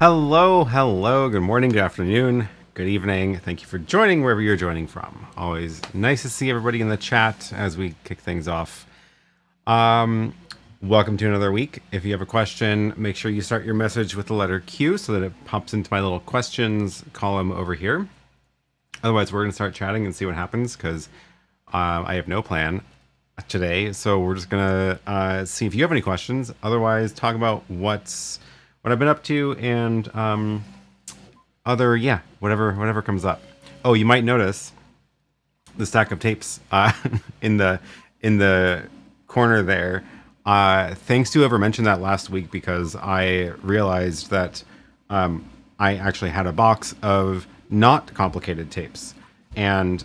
Hello, hello, good morning, good afternoon, good evening. Thank you for joining wherever you're joining from. Always nice to see everybody in the chat as we kick things off. Welcome to another week. If you have a question, make sure you start your message with the letter Q so that it pops into my little questions column over here. Otherwise, we're going to start chatting and see what happens because I have no plan today. So we're just going to see if you have any questions. Otherwise, talk about what I've been up to and whatever comes up. Oh, you might notice the stack of tapes in the corner there. Thanks to whoever mentioned that last week, because I realized that I actually had a box of not complicated tapes, and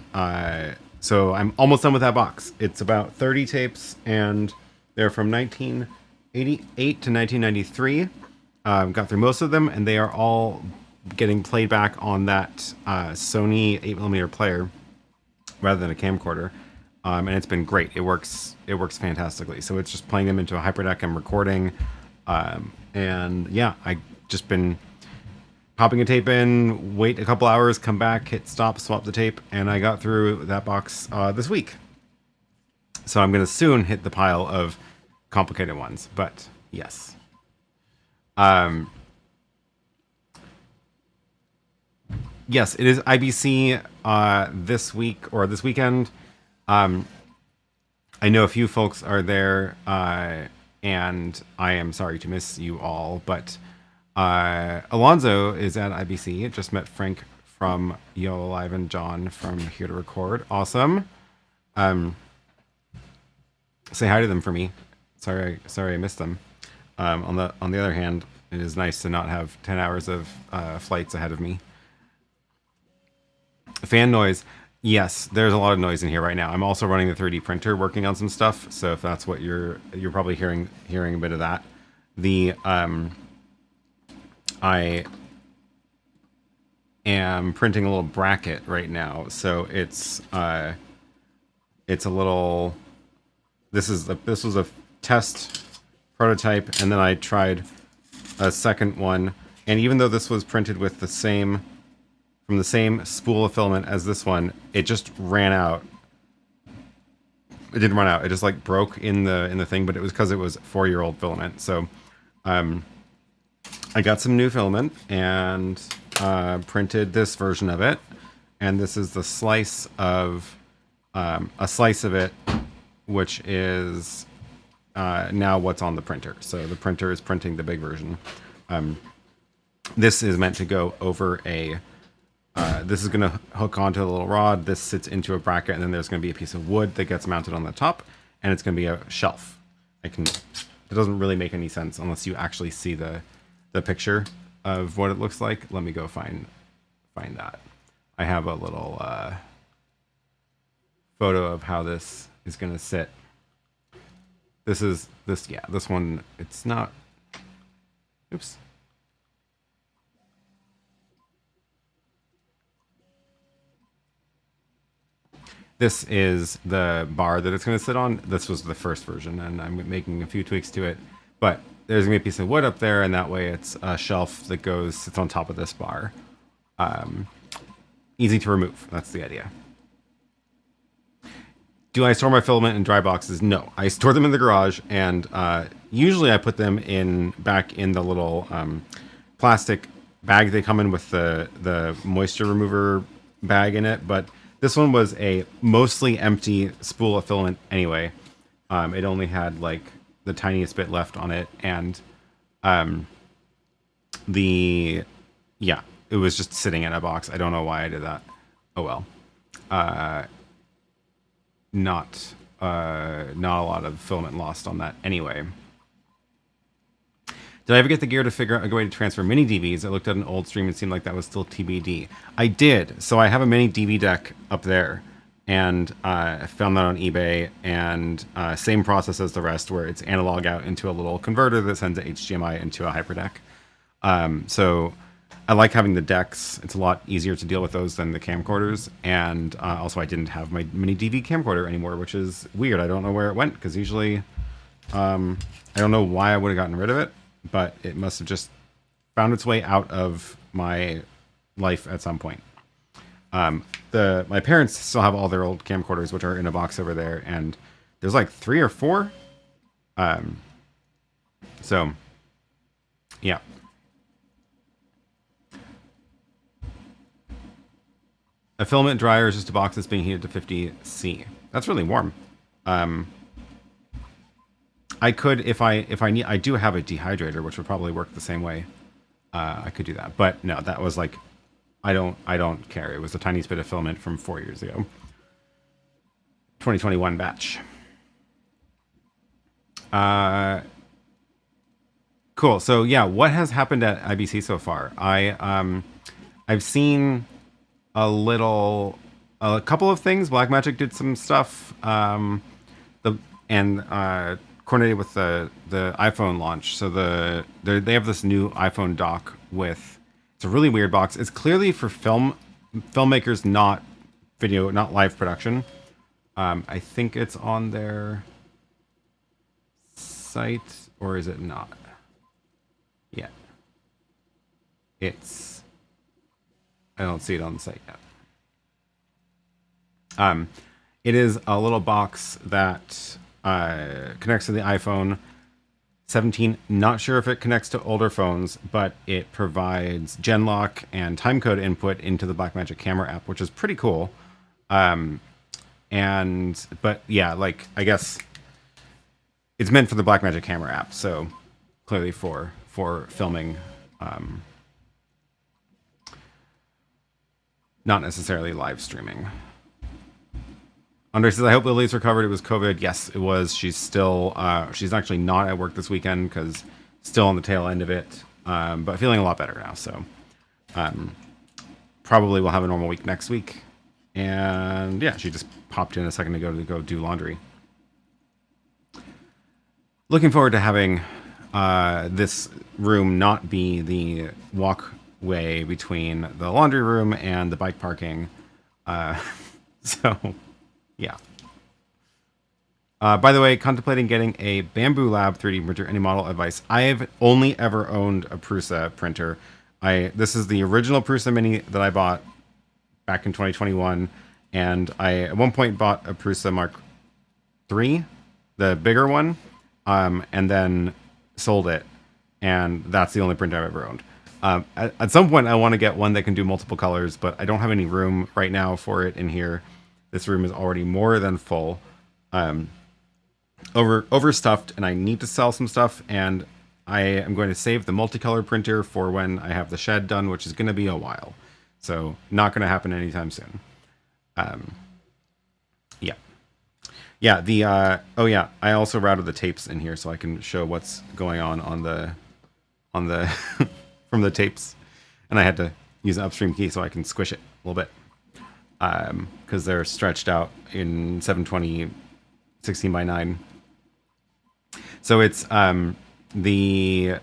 so I'm almost done with that box. It's about 30 tapes, and they're from 1988 to 1993. Got through most of them, and they are all getting played back on that Sony 8mm player rather than a camcorder, and it's been great. It works fantastically. So it's just playing them into a hyperdeck and recording, and yeah, I just been popping a tape in, wait a couple hours, come back, hit stop, swap the tape, and I got through that box this week. So I'm going to soon hit the pile of complicated ones, but yes. Yes, it is IBC this week or this weekend. I know a few folks are there, and I am sorry to miss you all, but Alonzo is at IBC. Just met Frank from YOLO Live and John from Here to Record. Awesome. Say hi to them for me. Sorry I missed them. On the other hand, it is nice to not have 10 hours of flights ahead of me. Fan noise. Yes, there's a lot of noise in here right now. I'm also running the 3D printer, working on some stuff. So if that's what you're probably hearing a bit of that. The I am printing a little bracket right now, so it's a little. This was a test prototype, and then I tried a second one, and even though this was printed with from the same spool of filament as this one, it just ran out. It didn't run out. It just like broke in the thing, but it was because it was 4-year-old filament. So I got some new filament and printed this version of it, and this is the slice of a slice of it, which is now what's on the printer. So the printer is printing the big version. This is meant to go over a. This is going to hook onto a little rod. This sits into a bracket, and then there's going to be a piece of wood that gets mounted on the top, and it's going to be a shelf. It doesn't really make any sense unless you actually see the picture of what it looks like. Let me go find that. I have a little photo of how this is going to sit. This one, it's not. Oops. This is the bar that it's going to sit on. This was the first version, and I'm making a few tweaks to it. But there's going to be a piece of wood up there, and that way it's a shelf that sits on top of this bar. Easy to remove. That's the idea. Do I store my filament in dry boxes? No. I store them in the garage, and usually I put them back in the little plastic bag they come in with the moisture remover bag in it, but this one was a mostly empty spool of filament anyway. It only had like the tiniest bit left on it, and it was just sitting in a box. I don't know why I did that. Oh well. Not a lot of filament lost on that anyway. Did I ever get the gear to figure out a way to transfer mini DVs? I looked at an old stream and it seemed like that was still TBD. I did. So I have a mini DV deck up there, and I found that on eBay, and same process as the rest, where it's analog out into a little converter that sends a HDMI into a hyperdeck. So I like having the decks. It's a lot easier to deal with those than the camcorders. And also I didn't have my mini DV camcorder anymore, which is weird. I don't know where it went, because usually I don't know why I would have gotten rid of it, but it must have just found its way out of my life at some point. My parents still have all their old camcorders, which are in a box over there, and there's like 3 or 4. So yeah. A filament dryer is just a box that's being heated to 50°C. That's really warm. I could, if I need, I do have a dehydrator, which would probably work the same way. I could do that, but no, that was like, I don't care. It was the tiniest bit of filament from 4 years ago. 2021 batch. Cool. So yeah, what has happened at IBC so far? I've seen a couple of things. Blackmagic did some stuff. Coordinated with the iPhone launch. So they have this new iPhone dock with, it's a really weird box. It's clearly for filmmakers, not video, not live production. I think it's on their site, or is it not? Yeah. I don't see it on the site yet. It is a little box that connects to the iPhone 17. Not sure if it connects to older phones, but it provides Genlock and timecode input into the Blackmagic camera app, which is pretty cool. But yeah, like, I guess it's meant for the Blackmagic camera app, so clearly for filming, not necessarily live streaming. Andre says, I hope Lily's recovered. It was COVID. Yes, it was. She's still, she's actually not at work this weekend because still on the tail end of it, but feeling a lot better now. So probably we'll have a normal week next week. And yeah, she just popped in a second ago to go do laundry. Looking forward to having this room not be the walkway between the laundry room and the bike parking. So... yeah. By the way, contemplating getting a Bamboo Lab 3D printer. Any model advice? I've only ever owned a Prusa printer. This is the original Prusa Mini that I bought back in 2021, and I at one point bought a Prusa Mark III, the bigger one, and then sold it, and that's the only printer I've ever owned. At some point, I want to get one that can do multiple colors, but I don't have any room right now for it in here. This room is already more than full, overstuffed, and I need to sell some stuff. And I am going to save the multicolor printer for when I have the shed done, which is going to be a while. So not going to happen anytime soon. Yeah. Yeah. Oh yeah. I also routed the tapes in here so I can show what's going on the from the tapes, and I had to use an upstream key so I can squish it a little bit. Because they're stretched out in 720 16:9. So it's the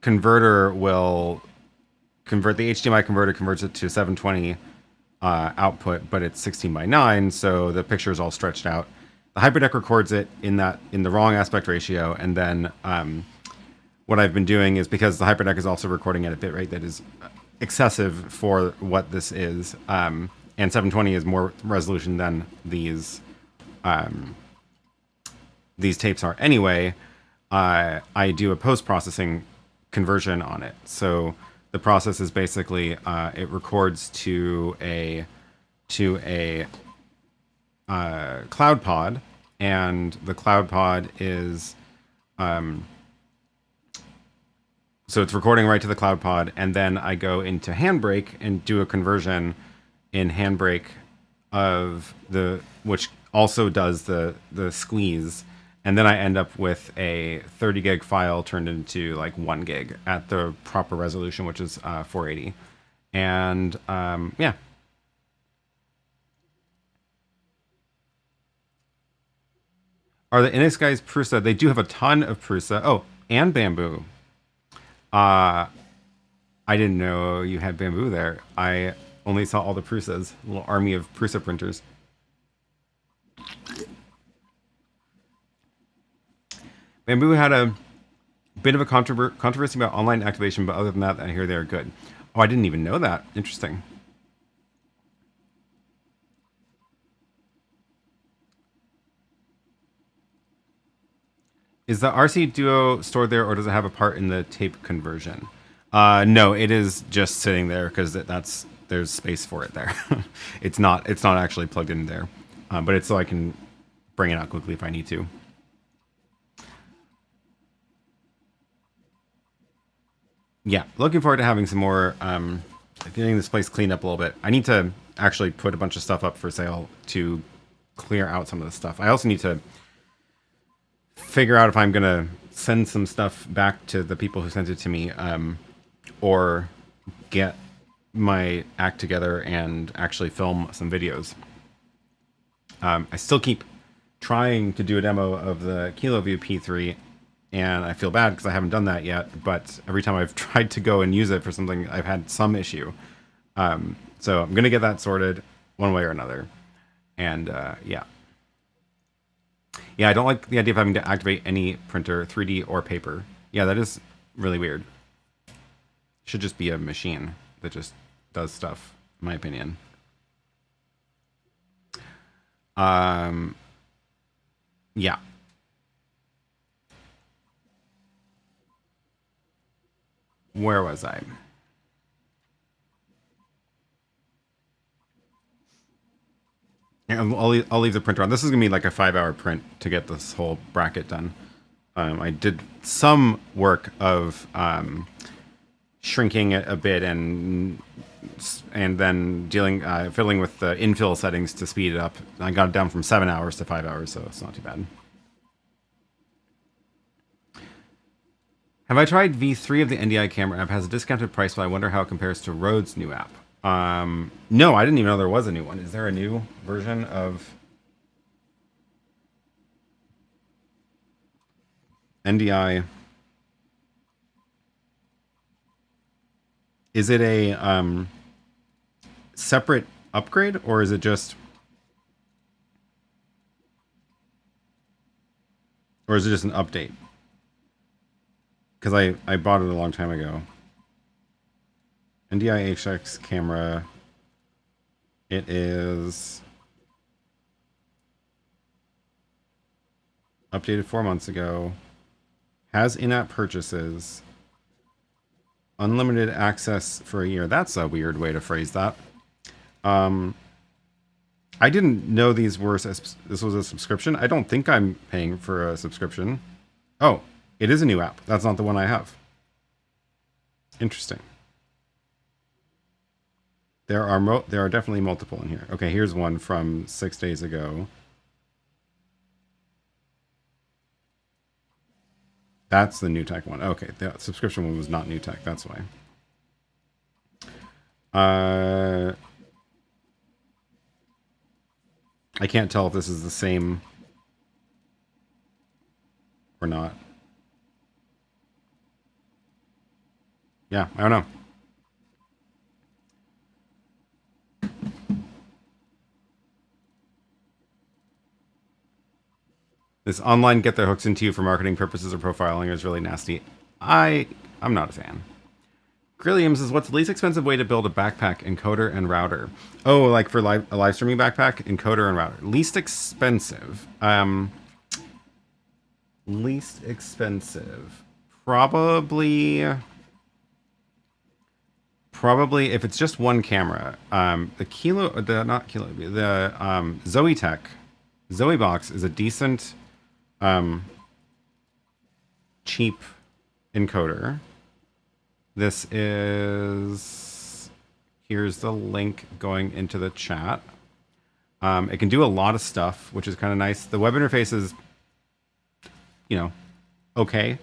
converter will convert, the HDMI converter converts it to 720 output, but it's 16:9, so the picture is all stretched out. The Hyperdeck records it in the wrong aspect ratio, and then what I've been doing is, because the Hyperdeck is also recording at a bitrate that is excessive for what this is, and 720 is more resolution than these tapes are anyway. I do a post-processing conversion on it. So the process is basically it records to a cloud pod, and the cloud pod is so it's recording right to the cloud pod, and then I go into Handbrake and do a conversion in Handbrake which also does the squeeze, and then I end up with a 30 gig file turned into like 1 gig at the proper resolution, which is 480. And yeah. Are the NX guys Prusa? They do have a ton of Prusa. Oh, and Bamboo. I didn't know you had Bamboo there. I only saw all the Prusas, a little army of Prusa printers. Bamboo had a Bit of a controversy about online activation, but other than that, I hear they're good. Oh, I didn't even know that. Interesting. Is the RC Duo stored there, or does it have a part in the tape conversion? No, it is just sitting there because there's space for it there. It's not actually plugged in there, but it's so I can bring it out quickly if I need to. Yeah, looking forward to having some more, getting this place cleaned up a little bit. I need to actually put a bunch of stuff up for sale to clear out some of the stuff. I also need to figure out if I'm going to send some stuff back to the people who sent it to me, or get my act together and actually film some videos. I still keep trying to do a demo of the KiloView P3, and I feel bad because I haven't done that yet, but every time I've tried to go and use it for something, I've had some issue. So I'm going to get that sorted one way or another. And yeah. Yeah, I don't like the idea of having to activate any printer, 3D or paper. Yeah, that is really weird. It should just be a machine that just does stuff, in my opinion. Yeah. Where was I? I'll leave the printer on. This is going to be like a 5-hour print to get this whole bracket done. I did some work of shrinking it a bit and then fiddling with the infill settings to speed it up. I got it down from 7 hours to 5 hours, so it's not too bad. Have I tried V3 of the NDI camera app? Has a discounted price, but I wonder how it compares to Røde's new app. No, I didn't even know there was a new one. Is there a new version of NDI? Is it a separate upgrade, or is it just, an update? Because I bought it a long time ago. NDI HX camera. It is updated 4 months ago. Has in-app purchases. Unlimited access for a year. That's a weird way to phrase that. I didn't know this was a subscription. I don't think I'm paying for a subscription. Oh, it is a new app. That's not the one I have. Interesting. There are definitely multiple in here. Okay, here's one from 6 days ago. That's the new tech one. Okay, the subscription one was not new tech. That's why. I can't tell if this is the same or not. Yeah, I don't know. This online get their hooks into you for marketing purposes or profiling is really nasty. I'm not a fan. Grilliam says, what's the least expensive way to build a backpack encoder and router? Oh, like for a live streaming backpack, encoder and router. Least expensive. Least expensive. Probably if it's just one camera. The ZoeBox is a decent, cheap encoder. This is, here's the link going into the chat. It can do a lot of stuff, which is kind of nice. The web interface is, okay.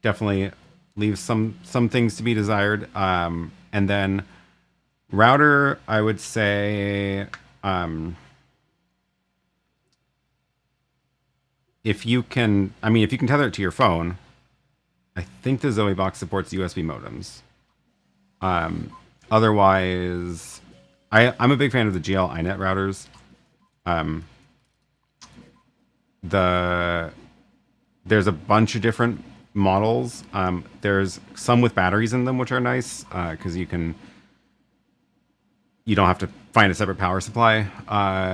Definitely leaves some things to be desired. And then router, I would say, if you can tether it to your phone, I think the ZoeBox supports USB modems. Otherwise, I'm a big fan of the GL iNet routers. The there's a bunch of different models. There's some with batteries in them, which are nice because you don't have to find a separate power supply.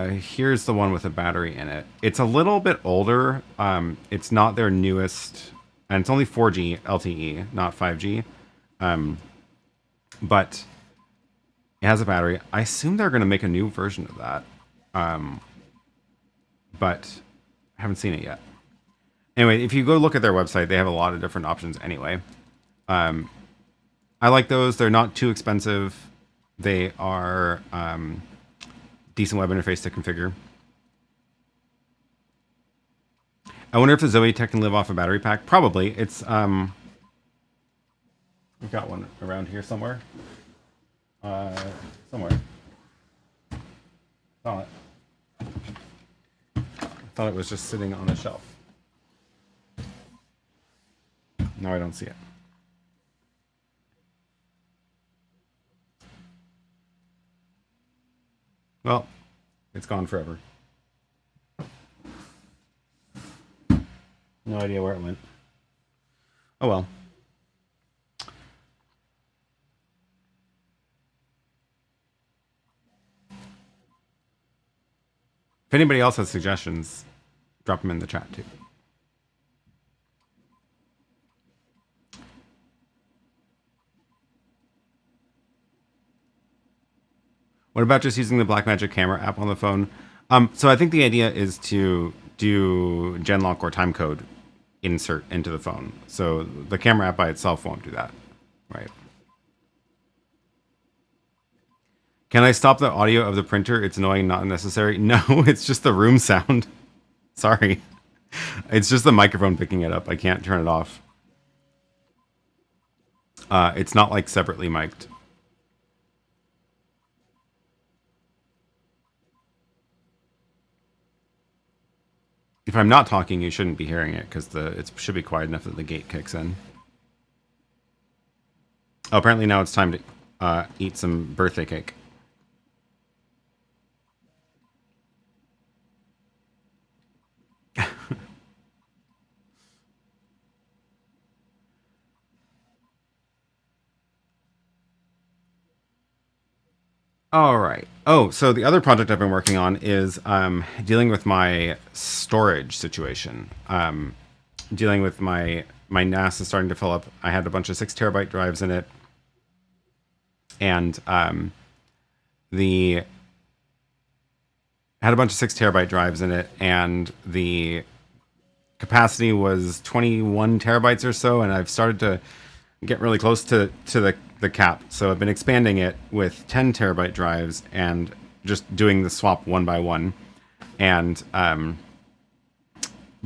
Here's the one with a battery in it. It's a little bit older. It's not their newest, and it's only 4G LTE, not 5G. But it has a battery. I assume they're going to make a new version of that. But I haven't seen it yet. Anyway, if you go look at their website, they have a lot of different options anyway. I like those. They're not too expensive. They are decent web interface to configure. I wonder if the Zoe Tech can live off a battery pack. Probably. It's we've got one around here somewhere. Somewhere. Saw it. I thought it was just sitting on a shelf. Now I don't see it. Well, it's gone forever. No idea where it went. Oh well. If anybody else has suggestions, drop them in the chat too. What about just using the Blackmagic camera app on the phone? So I think the idea is to do genlock or timecode insert into the phone. So the camera app by itself won't do that, right? Can I stop the audio of the printer? It's annoying, not necessary. No, it's just the room sound. Sorry. It's just the microphone picking it up. I can't turn it off. It's not like separately mic'd. If I'm not talking, you shouldn't be hearing it because it should be quiet enough that the gate kicks in. Oh, apparently now it's time to eat some birthday cake. All right. Oh, so the other project I've been working on is dealing with my storage situation. Dealing with my NAS is starting to fill up. I had a bunch of 6 terabyte drives in it, and had a bunch of 6 terabyte drives in it, and the capacity was 21 terabytes or so, and I've started to get really close to the cap. So I've been expanding it with 10 terabyte drives and just doing the swap one by one, and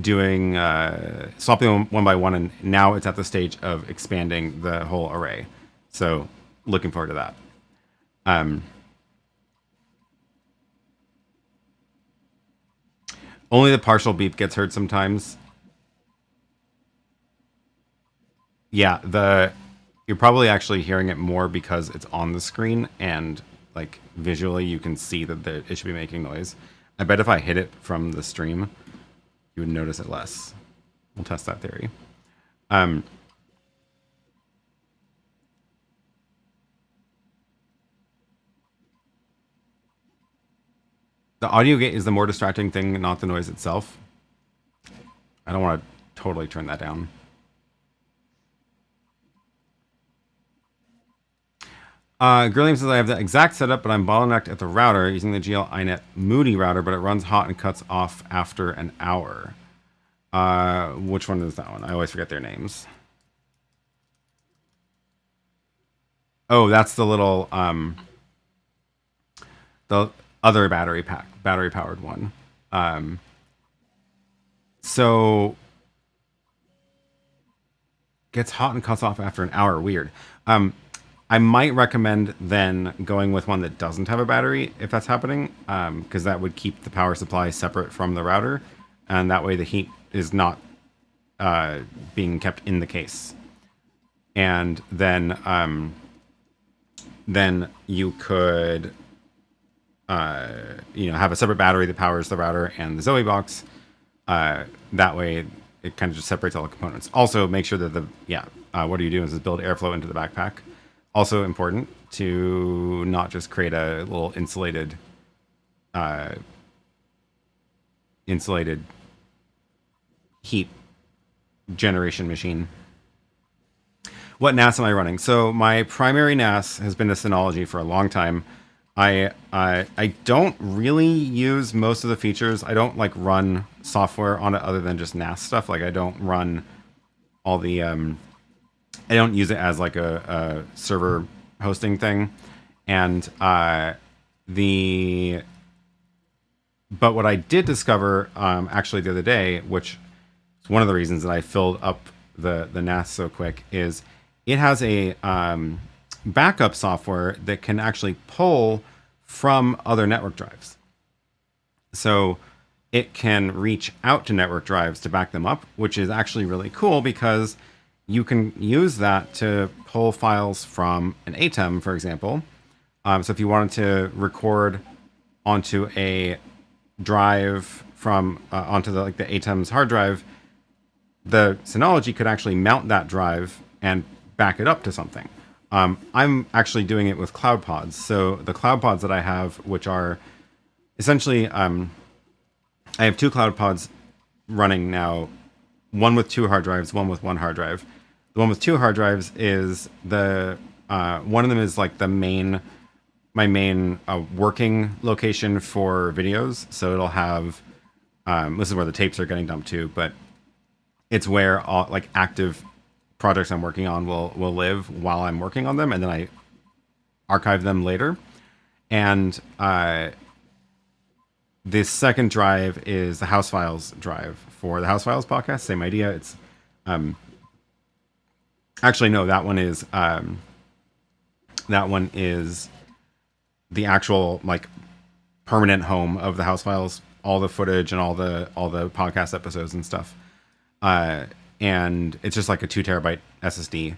doing swapping them one by one, and now it's at the stage of expanding the whole array. So looking forward to that. Only the partial beep gets heard sometimes. Yeah, you're probably actually hearing it more because it's on the screen and like visually you can see that it should be making noise. I bet if I hit it from the stream, you would notice it less. We'll test that theory. The audio gate is the more distracting thing, not the noise itself. I don't want to totally turn that down. Grilliam says I have the exact setup, but I'm bottlenecked at the router using the GL iNet Moody router, but it runs hot and cuts off after an hour. Which one is that one? I always forget their names. Oh, that's the little the other battery powered one. So gets hot and cuts off after an hour. Weird. I might recommend then going with one that doesn't have a battery if that's happening, because that would keep the power supply separate from the router, and that way the heat is not being kept in the case. And then you could have a separate battery that powers the router and the Zoe box. That way it kind of just separates all the components. Also, make sure that what are you doing is build airflow into the backpack. Also important to not just create a little insulated heat generation machine. What NAS am I running? So my primary NAS has been a Synology for a long time. I don't really use most of the features. I don't like run software on it other than just NAS stuff. Like I don't run all the I don't use it as like a server hosting thing. And but what I did discover actually the other day, which is one of the reasons that I filled up the NAS so quick, is it has a backup software that can actually pull from other network drives. So it can reach out to network drives to back them up, which is actually really cool because you can use that to pull files from an ATEM, for example. So if you wanted to record onto a drive from onto the ATEM's hard drive, the Synology could actually mount that drive and back it up to something. I'm actually doing it with cloud pods. So the cloud pods that I have, which are essentially, I have 2 cloud pods running now, one with 2 hard drives, one with 1 hard drive. The one with 2 hard drives is one of them is like my main working location for videos. So it'll have, this is where the tapes are getting dumped to, but it's where all like active projects I'm working on will live while I'm working on them, and then I archive them later. And this second drive is the House Files drive for the House Files podcast. Same idea. It's actually no, that one is the actual like permanent home of the House Files, all the footage and all the podcast episodes and stuff. And it's just like a 2 terabyte SSD.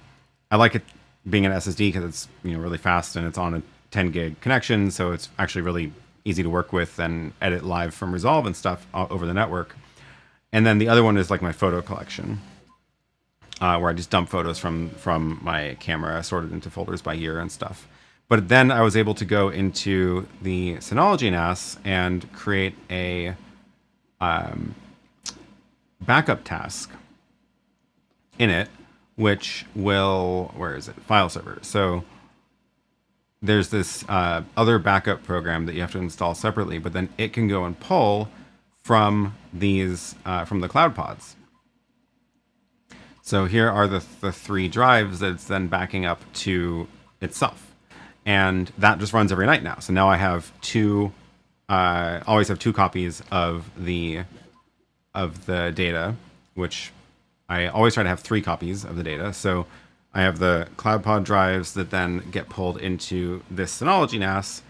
I like it being an SSD because it's really fast and it's on a 10 gig connection, so it's actually really easy to work with and edit live from Resolve and stuff over the network. And then the other one is like my photo collection, where I just dump photos from my camera, sorted into folders by year and stuff. But then I was able to go into the Synology NAS and create a backup task in it, which will, where is it? File server. So there's this other backup program that you have to install separately, but then it can go and pull from these, from the cloud pods. So here are the 3 drives that it's then backing up to itself. And that just runs every night now. So now I have always have 2 copies of the data, which I always try to have 3 copies of the data. So I have the CloudPod drives that then get pulled into this Synology NAS.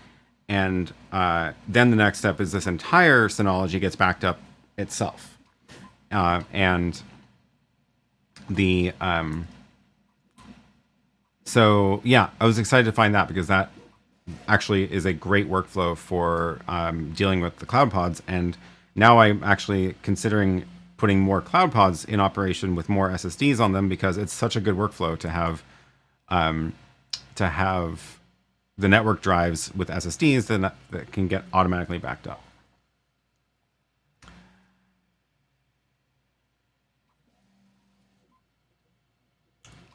And then the next step is this entire Synology gets backed up itself. And the so yeah, I was excited to find that because that actually is a great workflow for dealing with the cloud pods. And now I'm actually considering putting more cloud pods in operation with more SSDs on them because it's such a good workflow to have the network drives with SSDs that can get automatically backed up.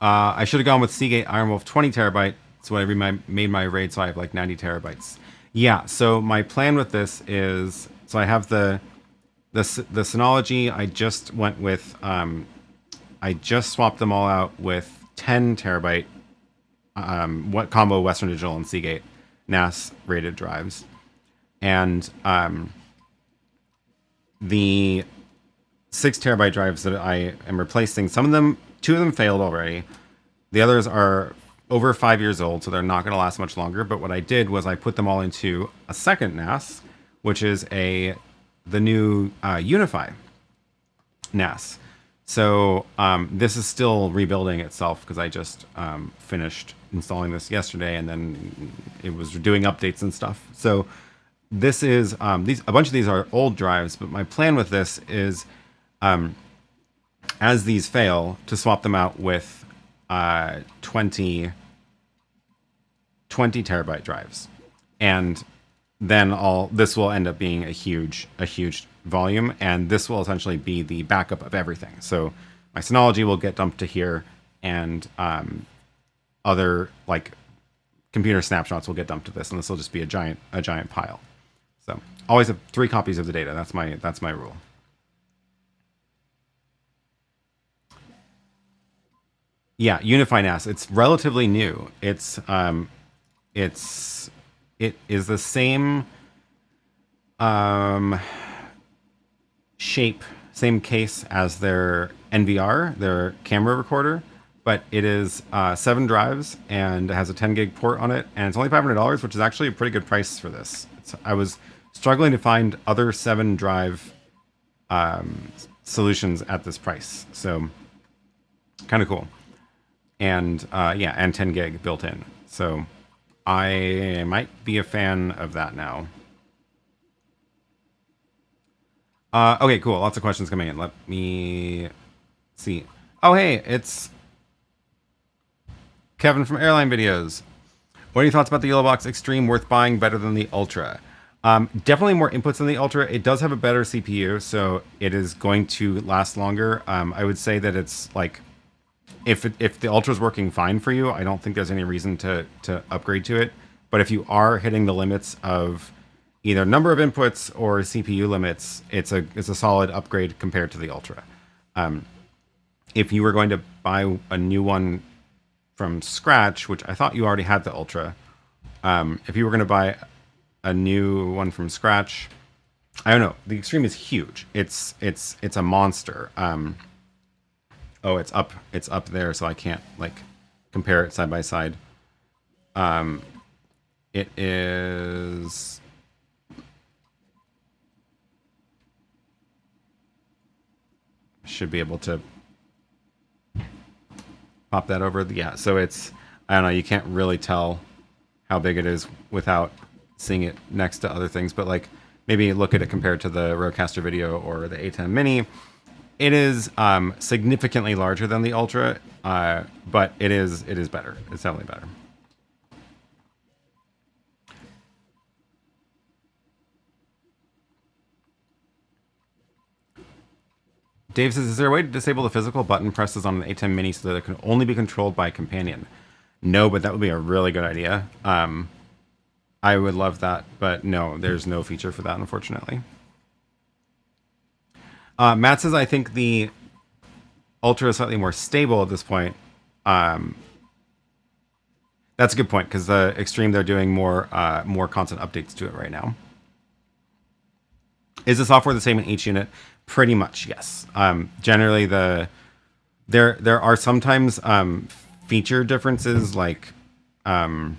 I should have gone with Seagate Ironwolf 20 terabyte. So I made my RAID, so I have like 90 terabytes. Yeah, so my plan with this is, so I have the Synology. I just went with, I just swapped them all out with 10 terabyte what combo Western Digital and Seagate NAS rated drives. And the 6 terabyte drives that I am replacing, some of them, 2 of them failed already. The others are over 5 years old, so they're not going to last much longer. But what I did was I put them all into a second NAS, which is the new Unify NAS. So this is still rebuilding itself because I just finished installing this yesterday, and then it was doing updates and stuff. So this is a bunch of these are old drives, but my plan with this is as these fail, to swap them out with 20 terabyte drives. And then this will end up being a huge volume, and this will essentially be the backup of everything. So my Synology will get dumped to here, and other like computer snapshots will get dumped to this, and this will just be a giant pile. So always have 3 copies of the data. That's my rule. Yeah, Unify NAS. It's relatively new. It is the same shape, same case as their NVR, their camera recorder, but it is 7 drives and it has a 10 gig port on it, and it's only $500, which is actually a pretty good price for this. I was struggling to find other 7 drive solutions at this price, so kind of cool. And yeah, and 10 gig built in. So I might be a fan of that now. Okay, cool. Lots of questions coming in. Let me see. Oh, hey, it's Kevin from Airline Videos. What are your thoughts about the YoloBox Extreme? Worth buying, better than the Ultra? Definitely more inputs than the Ultra. It does have a better CPU, so it is going to last longer. I would say that it's like, if the Ultra is working fine for you, I don't think there's any reason to upgrade to it. But if you are hitting the limits of either number of inputs or CPU limits, it's a solid upgrade compared to the Ultra. If you were going to buy a new one from scratch, which I thought you already had the Ultra, if you were going to buy a new one from scratch, I don't know. The Extreme is huge. It's a monster. Oh, it's up there, so I can't like compare it side by side. It is should be able to pop that over. Yeah, so it's, I don't know, you can't really tell how big it is without seeing it next to other things, but like maybe look at it compared to the RØDECaster Video or the ATEM Mini. It is significantly larger than the Ultra, but it is better. It's definitely better. Dave says, is there a way to disable the physical button presses on an ATEM Mini so that it can only be controlled by a companion? No, but that would be a really good idea. I would love that, but no, there's no feature for that, unfortunately. Matt says, I think the Ultra is slightly more stable at this point. That's a good point, because the Extreme, they're doing more constant updates to it right now. Is the software the same in each unit? Pretty much, yes. Generally, there are sometimes feature differences, like now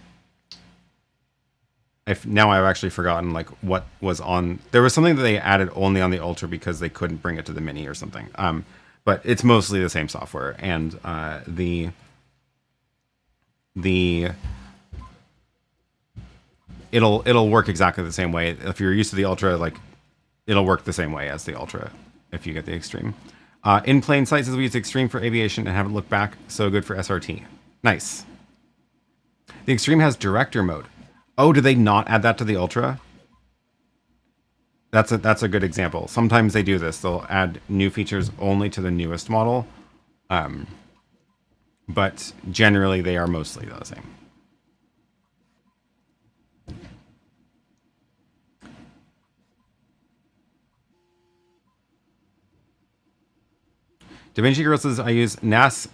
I've actually forgotten like what was on. There was something that they added only on the Ultra because they couldn't bring it to the Mini or something. But it's mostly the same software, and it'll work exactly the same way. If you're used to the Ultra, like it'll work the same way as the Ultra if you get the Extreme. In plain sight says we use Extreme for aviation and haven't looked back. So good for SRT. Nice. The Extreme has director mode. Oh, did they not add that to the Ultra? That's a good example. Sometimes they do this. They'll add new features only to the newest model. But generally they are mostly the same. DaVinci Girl says, I use NAS,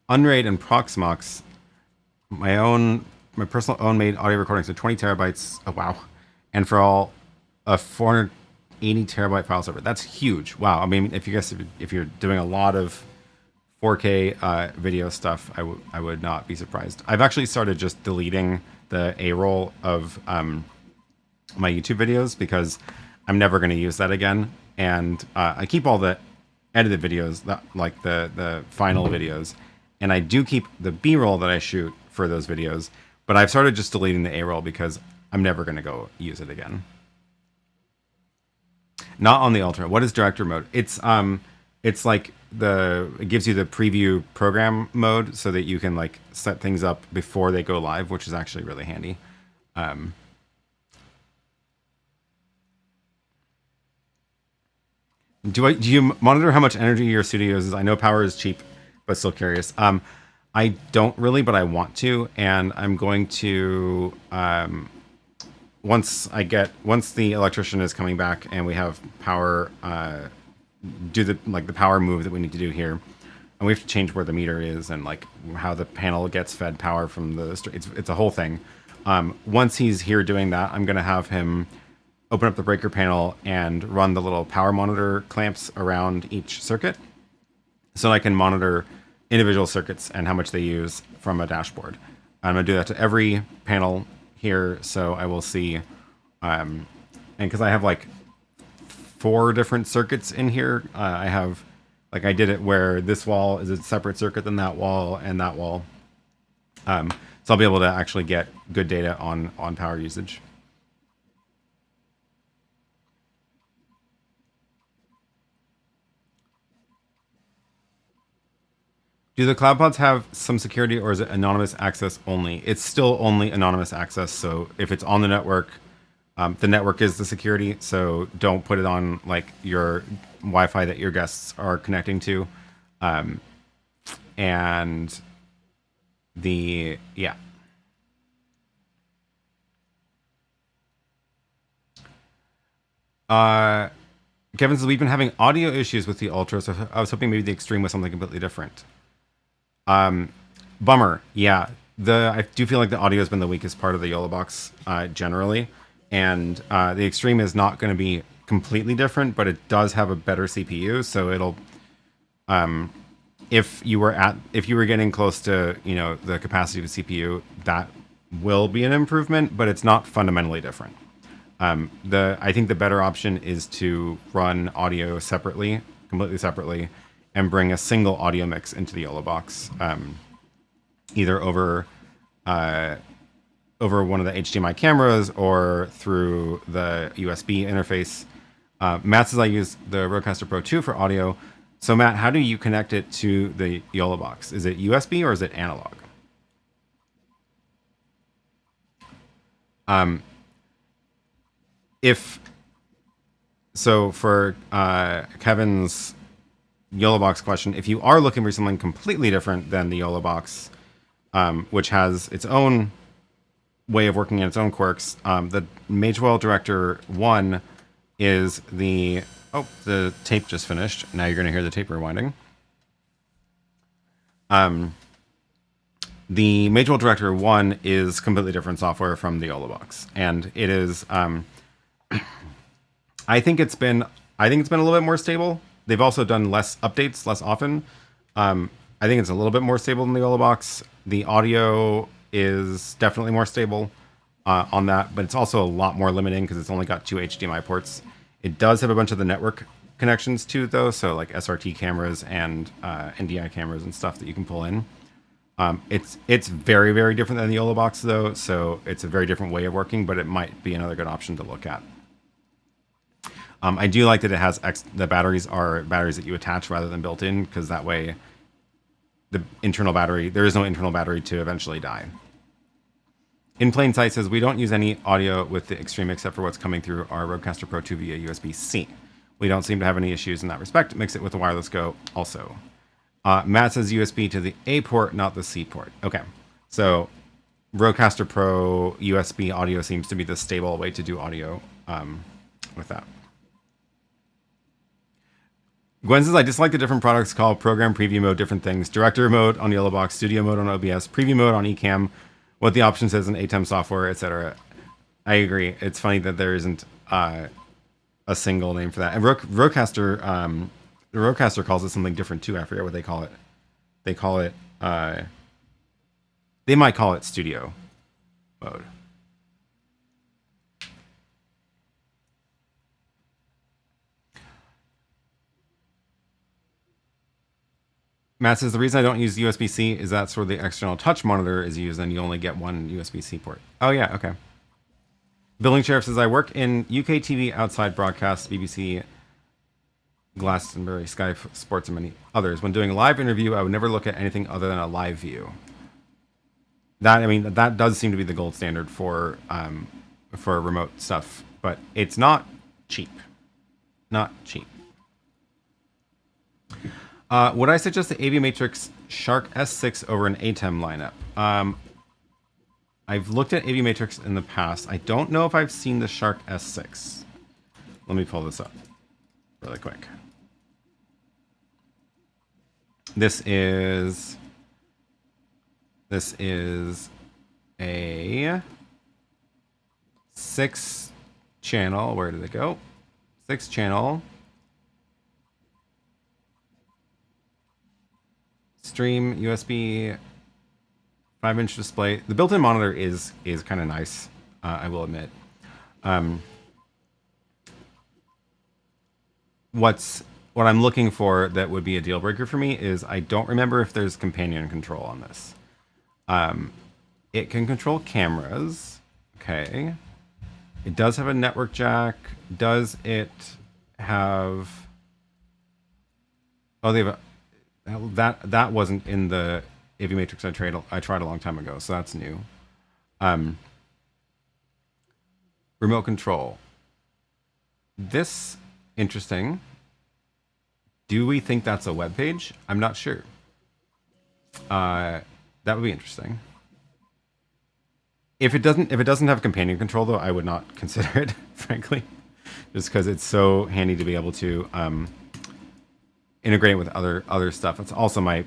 Unraid, and Proxmox. My personal own made audio recordings are 20 terabytes. Oh, wow. And for all a 480 terabyte file server. That's huge. Wow. I mean, if you're doing a lot of 4K video stuff, I would not be surprised. I've actually started just deleting the A roll of my YouTube videos because I'm never going to use that again. And I keep all the edited videos, like the final videos, and I do keep the B-roll that I shoot for those videos. But I've started just deleting the A-roll because I'm never going to go use it again. Not on the Ultra. What is director mode? It's It's like it gives you the preview program mode so that you can like set things up before they go live, which is actually really handy. Um, do you monitor how much energy your studio uses? I know power is cheap, but still curious. I don't really, but I want to, and I'm going to once the electrician is coming back and we have power, do the power move that we need to do here, and we have to change where the meter is and like how the panel gets fed power from the it's a whole thing. Once he's here doing that, I'm gonna have him open up the breaker panel and run the little power monitor clamps around each circuit so I can monitor individual circuits and how much they use from a dashboard. I'm going to do that to every panel here, so I will see, and because I have like 4 different circuits in here, I have, like I did it where this wall is a separate circuit than that wall and that wall. So I'll be able to actually get good data on power usage. Do the cloud pods have some security, or is it anonymous access only? It's still only anonymous access. So if it's on the network is the security. So don't put it on like your Wi-Fi that your guests are connecting to. And yeah. Kevin says, we've been having audio issues with the Ultra, so I was hoping maybe the Extreme was something completely different. Bummer. Yeah. I do feel like the audio has been the weakest part of the YoloBox, generally. And, the Extreme is not going to be completely different, but it does have a better CPU. So it'll, if you were getting close to, the capacity of the CPU, that will be an improvement, but it's not fundamentally different. I think the better option is to run audio separately, completely separately, and bring a single audio mix into the YoloBox, either over one of the HDMI cameras or through the USB interface. Matt says I use the RØDECaster Pro 2 for audio. So Matt, how do you connect it to the YoloBox? Is it USB or is it analog? So for Kevin's YoloBox question, if you are looking for something completely different than the YoloBox, which has its own way of working and its own quirks, the Magewell Director 1 is the tape just finished. Now you're going to hear the tape rewinding. The Magewell Director 1 is completely different software from the YoloBox, and it is I think it's been a little bit more stable. They've also done less updates less often. I think it's a little bit more stable than the YoloBox. The audio is definitely more stable on that, but it's also a lot more limiting because it's only got 2 HDMI ports. It does have a bunch of the network connections too, though, so like SRT cameras and NDI cameras and stuff that you can pull in. It's very, very different than the YoloBox, though, so it's a very different way of working, but it might be another good option to look at. I do like that it has the batteries are batteries that you attach rather than built in, because that way the internal battery, there is no internal battery to eventually die. In Plain Sight says, we don't use any audio with the Extreme except for what's coming through our RØDECaster Pro 2 via USB-C. We don't seem to have any issues in that respect. Mix it with the wireless Go also. Matt says USB to the A port, not the C port. Okay, so RØDECaster Pro USB audio seems to be the stable way to do audio with that. Gwen says, I dislike the different products called program, preview mode, different things. Director mode on YoloBox, studio mode on OBS, preview mode on Ecamm, what the option says in ATEM software, etc. I agree. It's funny that there isn't a single name for that. And RØDECaster, the RØDECaster calls it something different too. I forget what they call it. They call it, they might call it studio mode. Matt says, the reason I don't use USB-C is that's where the external touch monitor is used, and you only get one USB-C port. Oh, yeah, okay. Billing Sheriff says, I work in UK TV outside broadcast, BBC Glastonbury, Sky Sports, and many others. When doing a live interview, I would never look at anything other than a live view. That, I mean, that does seem to be the gold standard for remote stuff, but it's not cheap. Not cheap. Would I suggest the AV Matrix Shark S6 over an ATEM lineup? I've looked at AV Matrix in the past. I don't know if I've seen the Shark S6. Let me pull this up really quick. This is a 6-channel. Where did it go? 6-channel stream USB 5-inch display. The built-in monitor is kind of nice, I will admit. What I'm looking for that would be a deal breaker for me is I don't remember if there's companion control on this. It can control cameras. Okay. It does have a network jack. Does it have... Oh, they have a... That wasn't in the AV Matrix I tried a long time ago, so that's new. Remote control. This, interesting. Do we think that's a web page? I'm not sure. That would be interesting. If it doesn't have companion control, though, I would not consider it, frankly, just because it's so handy to be able to integrate with other stuff. It's also my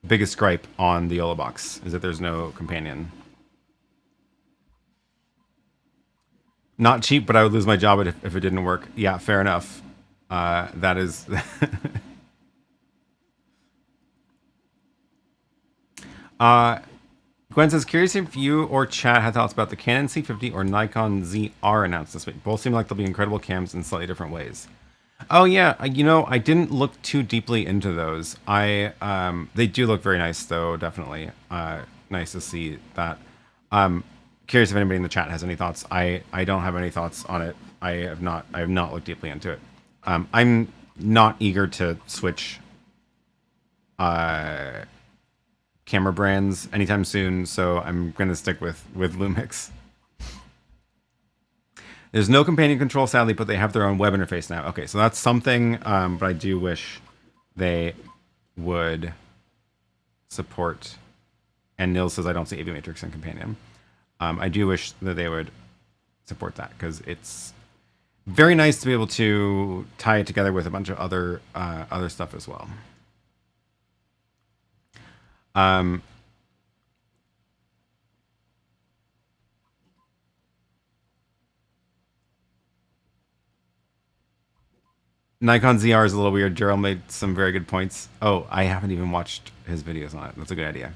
biggest gripe on the YoloBox is that there's no companion. Not cheap, but I would lose my job if it didn't work. Yeah, fair enough. That is... Gwen says, curious if you or chat had thoughts about the Canon C50 or Nikon ZR announced this week. Both seem like they'll be incredible cams in slightly different ways. Oh yeah, I didn't look too deeply into those. They do look very nice though, definitely. Nice to see that. Curious if anybody in the chat has any thoughts. I don't have any thoughts on it. I have not looked deeply into it. I'm not eager to switch camera brands anytime soon, so I'm gonna stick with Lumix. There's no companion control, sadly, but they have their own web interface now. Okay, so that's something, but I do wish they would support. And Nils says, I don't see AV Matrix and companion. I do wish that they would support that, because it's very nice to be able to tie it together with a bunch of other stuff as well. Nikon ZR is a little weird. Gerald made some very good points. Oh, I haven't even watched his videos on it. That's a good idea.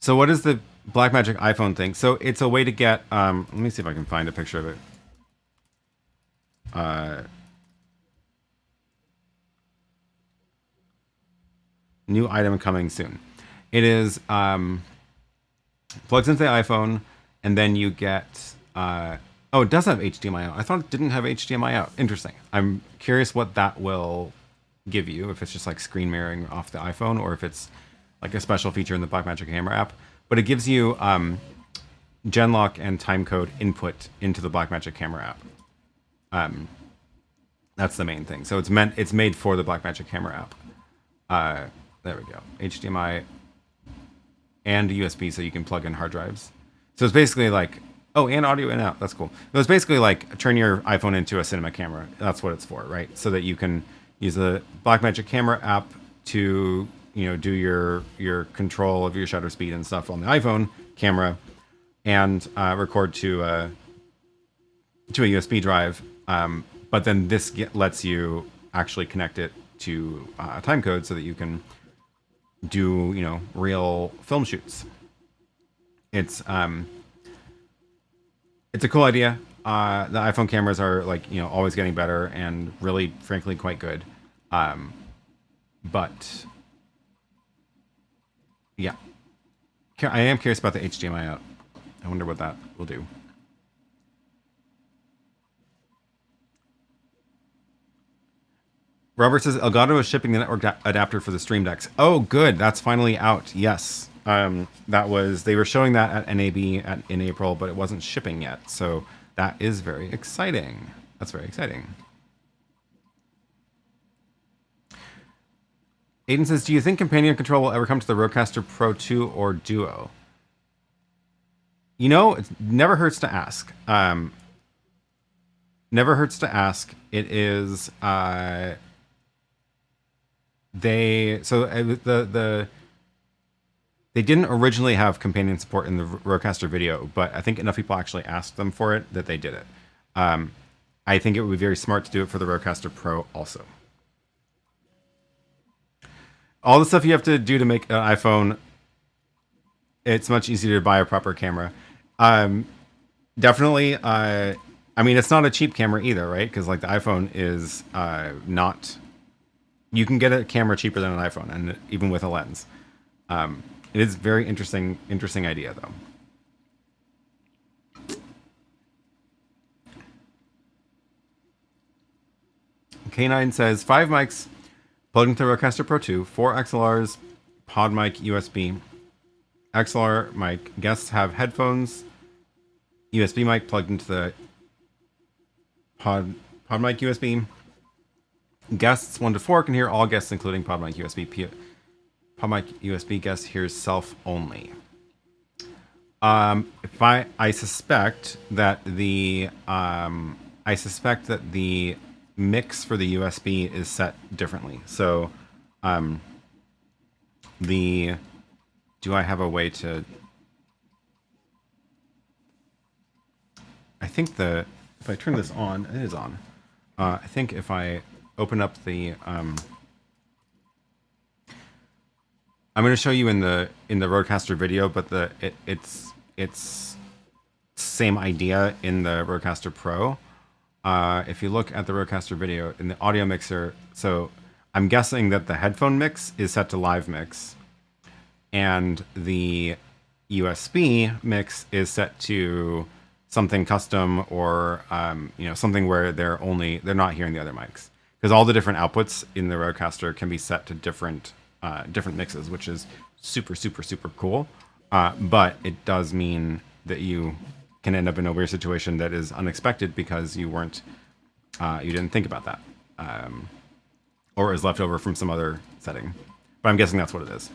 So what is the Blackmagic iPhone thing? So it's a way to get... let me see if I can find a picture of it. New item coming soon. It is... plugs into the iPhone, and then you get... oh, it does have HDMI out. I thought it didn't have HDMI out. Interesting. I'm curious what that will give you, if it's just like screen mirroring off the iPhone, or if it's like a special feature in the Blackmagic camera app. But it gives you Genlock and timecode input into the Blackmagic camera app. That's the main thing. So it's made for the Blackmagic camera app. There we go. HDMI and USB, so you can plug in hard drives. So it's basically like... Oh, and audio in and out. That's cool. It was basically like turn your iPhone into a cinema camera. That's what it's for, right? So that you can use the Blackmagic camera app to, do your control of your shutter speed and stuff on the iPhone camera, and record to a USB drive. But then this lets you actually connect it to a timecode so that you can do real film shoots. It's a cool idea. The iPhone cameras are always getting better and really, frankly, quite good. But yeah, I am curious about the HDMI out. I wonder what that will do. Robert says Elgato is shipping the network adapter for the Stream Decks. Oh, good. That's finally out. Yes. They were showing that at NAB in April, but it wasn't shipping yet. So that is very exciting. That's very exciting. Aiden says, do you think companion control will ever come to the RØDECaster Pro 2 or Duo? You know, it never hurts to ask. Never hurts to ask. It is they didn't originally have companion support in the RØDECaster video, but I think enough people actually asked them for it that they did it. I think it would be very smart to do it for the RØDECaster Pro also. All the stuff you have to do to make an iPhone, it's much easier to buy a proper camera. Definitely, I mean, it's not a cheap camera either, right? Because like the iPhone is not... You can get a camera cheaper than an iPhone, and even with a lens. It is very interesting idea, though. K9 says, 5 mics plugged into the RØDECaster Pro 2, 4 XLRs, pod mic, USB, XLR mic. Guests have headphones, USB mic plugged into the pod mic USB. Guests 1 to 4 can hear all guests, including pod mic USB. Pod mic USB guest hears self only. If I suspect that the mix for the USB is set differently. So, do I have a way to? I think if I turn this on, it is on. I think if I open up the, I'm going to show you in the RØDECaster video, but it's same idea in the RØDECaster Pro. If you look at the RØDECaster video in the audio mixer, so I'm guessing that the headphone mix is set to live mix, and the USB mix is set to something custom or something where they're not hearing the other mics, because all the different outputs in the RØDECaster can be set to different mixes, which is super cool. But it does mean that you can end up in a weird situation that is unexpected because you didn't think about that, or is left over from some other setting. But I'm guessing that's what it is.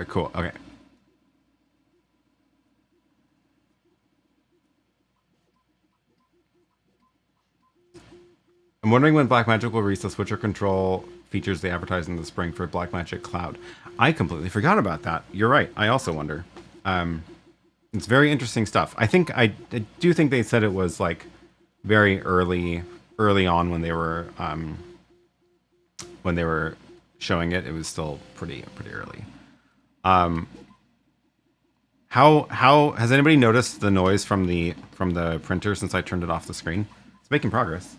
Cool. Okay. I'm wondering when Blackmagic will release the switcher control features they advertised in the spring for Blackmagic Cloud. I completely forgot about that. You're right. I also wonder. It's very interesting stuff. I do think they said it was like very early on when they were showing it. It was still pretty early. How has anybody noticed the noise from the printer since I turned it off the screen? It's making progress.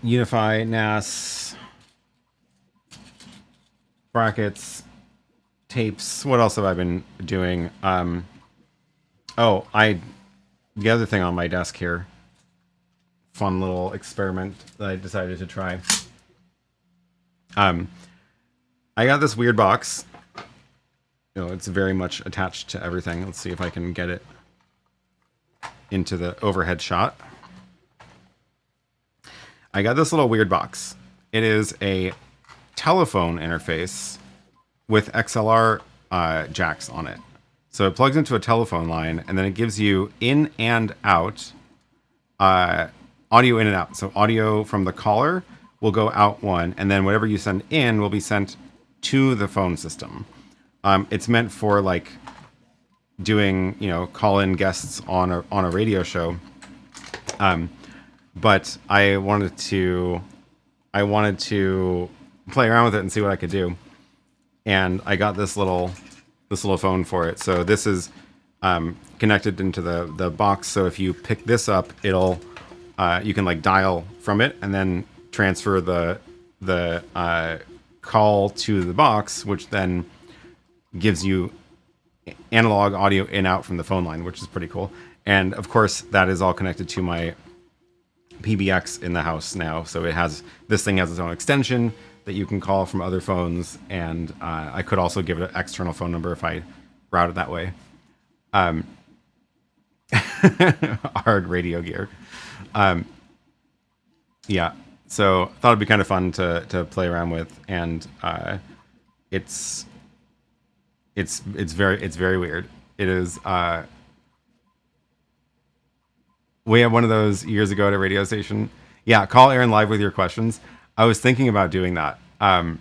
Unify, NAS, brackets, tapes. What else have I been doing? The other thing on my desk here, fun little experiment that I decided to try. I got this weird box. It's very much attached to everything. Let's see if I can get it into the overhead shot. I got this little weird box. It is a telephone interface with XLR jacks on it. So it plugs into a telephone line, and then it gives you in and out, audio in and out. So audio from the caller will go out one, and then whatever you send in will be sent to the phone system. It's meant for like doing, call-in guests on a radio show. But I wanted to play around with it and see what I could do. And I got this little phone for it. So this is connected into the box. So if you pick this up, it'll you can like dial from it and then transfer the call to the box, which then gives you analog audio in out from the phone line, which is pretty cool. And of course, that is all connected to my PBX in the house now. So this thing has its own extension that you can call from other phones, and I could also give it an external phone number if I route it that way. ARG radio gear. Yeah, so I thought it'd be kind of fun to play around with, and it's very weird. It is. We had one of those years ago at a radio station. Yeah, call Aaron live with your questions. I was thinking about doing that. I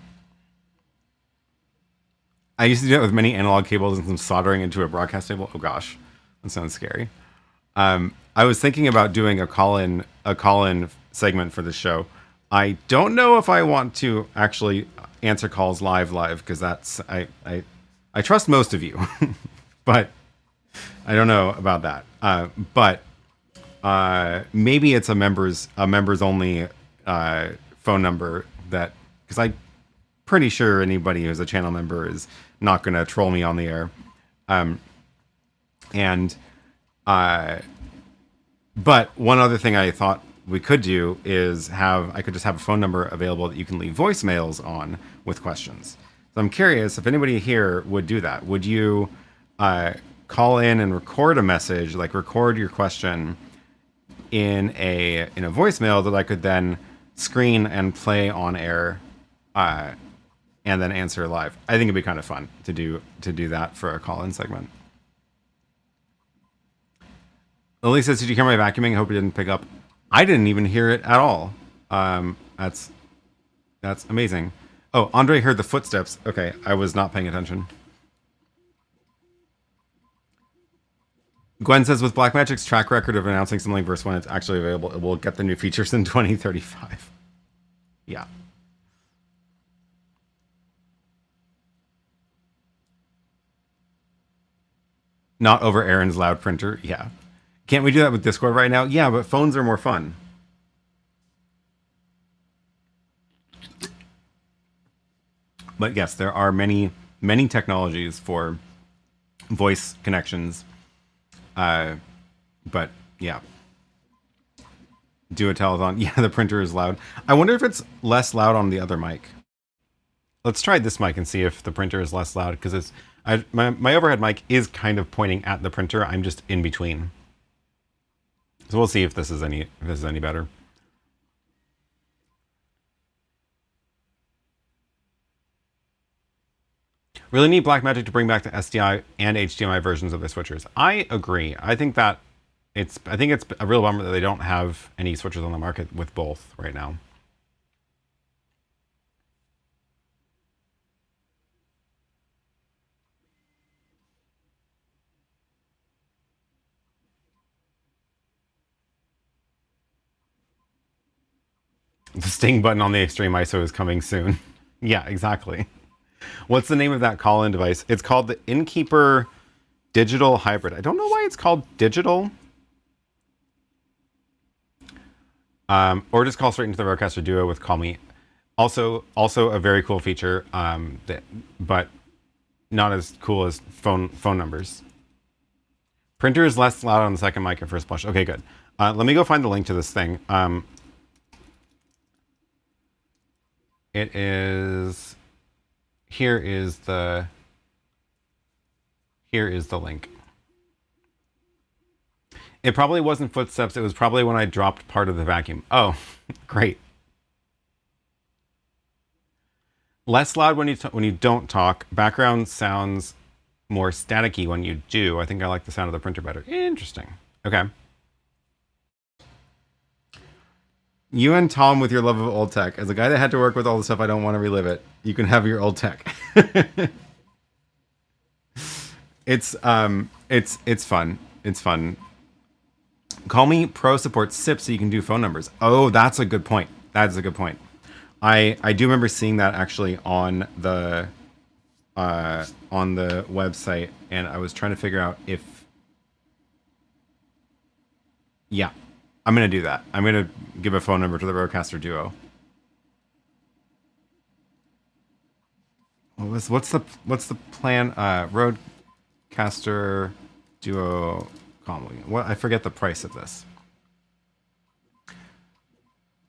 used to do it with many analog cables and some soldering into a broadcast table. Oh gosh, that sounds scary. I was thinking about doing a call-in segment for the show. I don't know if I want to actually answer calls live because that's I trust most of you, but I don't know about that. But maybe it's a members only phone number, that because I'm pretty sure anybody who's a channel member is not going to troll me on the air. But one other thing I thought we could do is I could just have a phone number available that you can leave voicemails on with questions. So I'm curious if anybody here would do that. Would you call in and record a message, like record your question in a voicemail that I could then screen and play on air, and then answer live? I think it'd be kind of fun to do that for a call-in segment. Lily says, "Did you hear my vacuuming? I hope you didn't pick up." I didn't even hear it at all. That's amazing. Oh, Andre heard the footsteps. Okay, I was not paying attention. Gwen says, with Blackmagic's track record of announcing something versus when it's actually available, it will get the new features in 2035. Yeah. Not over Aaron's loud printer. Yeah. Can't we do that with Discord right now? Yeah, but phones are more fun. But yes, there are many technologies for voice connections. But yeah. Do a telethon. Yeah, the printer is loud. I wonder if it's less loud on the other mic. Let's try this mic and see if the printer is less loud, because my overhead mic is kind of pointing at the printer. I'm just in between. So we'll see if this is any better. Really need Blackmagic to bring back the SDI and HDMI versions of the switchers. I agree. I think it's a real bummer that they don't have any switchers on the market with both right now. The Sting button on the Extreme ISO is coming soon. Yeah, exactly. What's the name of that call-in device? It's called the Innkeeper Digital Hybrid. I don't know why it's called digital. Or just call straight into the RØDECaster Duo with Call Me. Also a very cool feature, but not as cool as phone numbers. Printer is less loud on the second mic at first blush. Okay, good. Let me go find the link to this thing. It is... Here is the link. It probably wasn't footsteps. It was probably when I dropped part of the vacuum. Oh, great. Less loud when you don't talk. Background sounds more staticky when you do. I think I like the sound of the printer better. Interesting. Okay. You and Tom with your love of old tech. As a guy that had to work with all the stuff, I don't want to relive it. You can have your old tech. It's fun. It's fun. Call Me Pro supports SIP so you can do phone numbers. Oh, that's a good point. That's a good point. I do remember seeing that actually on the website, and I was trying to figure out if, yeah, I'm gonna do that. I'm gonna give a phone number to the RØDECaster duo. What's the plan? RØDECaster duo. Call me. What? I forget the price of this.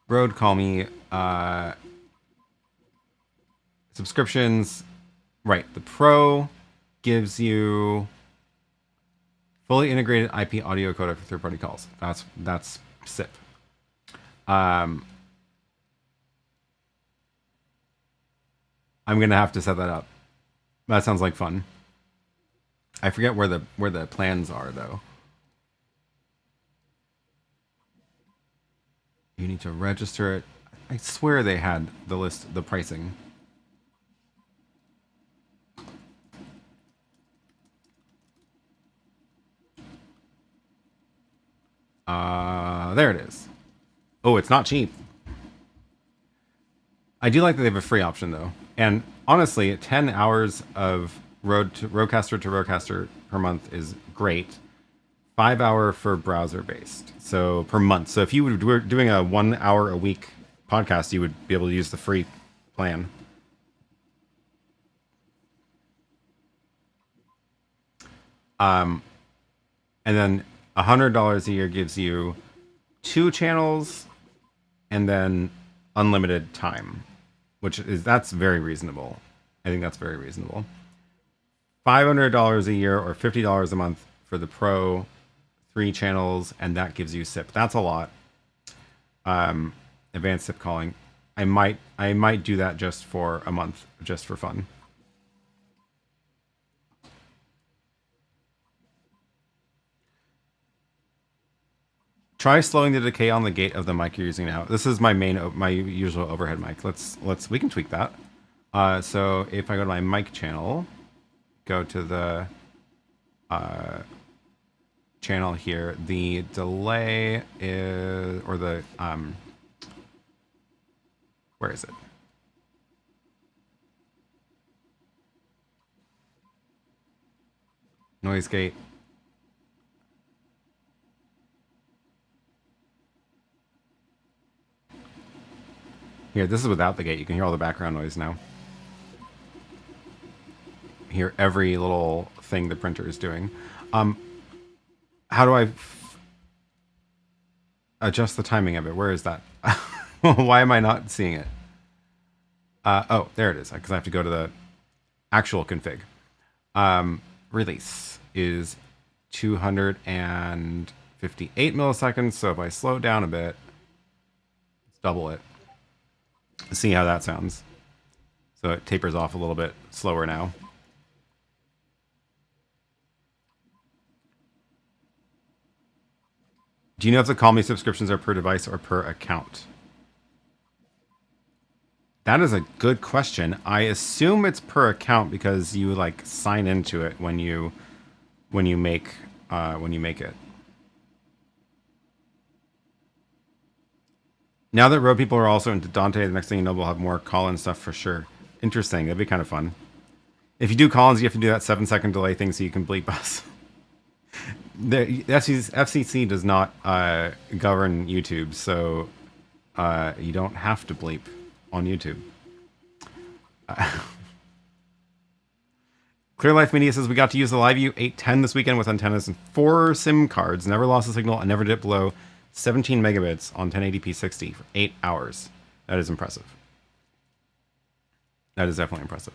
Rode, call me. Subscriptions. Right. The Pro gives you fully integrated IP audio codec for third-party calls. That's SIP. I'm gonna have to set that up. That sounds like fun. I forget where the plans are though. You need to register it. I swear they had the pricing. There it is. Oh, it's not cheap. I do like that they have a free option though. And honestly, 10 hours of RØDECaster to RØDECaster per month is great. 5 hour for browser based. So per month. So if you were doing a 1 hour a week podcast, you would be able to use the free plan. And then $100 a year gives you 2 channels and then unlimited time, that's very reasonable. I think that's very reasonable. $500 a year or $50 a month for the Pro, 3 channels, and that gives you SIP. That's a lot. Advanced SIP calling. I might do that just for a month, just for fun. Try slowing the decay on the gate of the mic you're using now. This is my usual overhead mic. We can tweak that. So if I go to my mic channel, go to the channel here, the delay is, or the where is it? Noise gate. Here, this is without the gate. You can hear all the background noise now. Hear every little thing the printer is doing. How do I adjust the timing of it? Where is that? Why am I not seeing it? Oh, there it is. Because I have to go to the actual config. Release is 258 milliseconds. So if I slow it down a bit, let's double it. See how that sounds. So it tapers off a little bit slower now. Do you know if the Call Me subscriptions are per device or per account? That is a good question. I assume it's per account because you like sign into it when you make it. Now that Rode people are also into Dante, the next thing you know, we'll have more call-in stuff for sure. Interesting. That'd be kind of fun. If you do call-ins, you have to do that 7-second delay thing so you can bleep us. The FCC does not govern YouTube, so you don't have to bleep on YouTube. Clear Life Media says we got to use the LiveU 810 this weekend with antennas and 4 SIM cards. Never lost a signal and never dipped below 17 megabits on 1080p 60 for 8 hours. That is impressive. That is definitely impressive.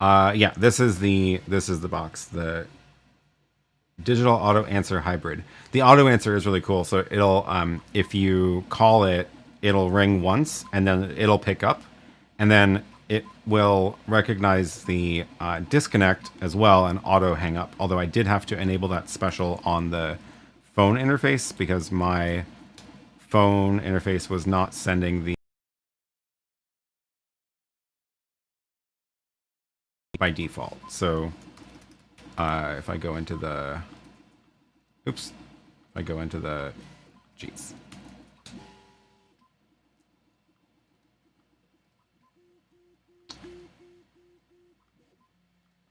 Yeah, this is the box, the digital auto answer hybrid. The auto answer is really cool. So it'll if you call it, it'll ring once and then it'll pick up, and then it will recognize the disconnect as well and auto hang up. Although I did have to enable that special on the phone interface because my phone interface was not sending the by default. So if I go into the, oops, if I go into the, geez,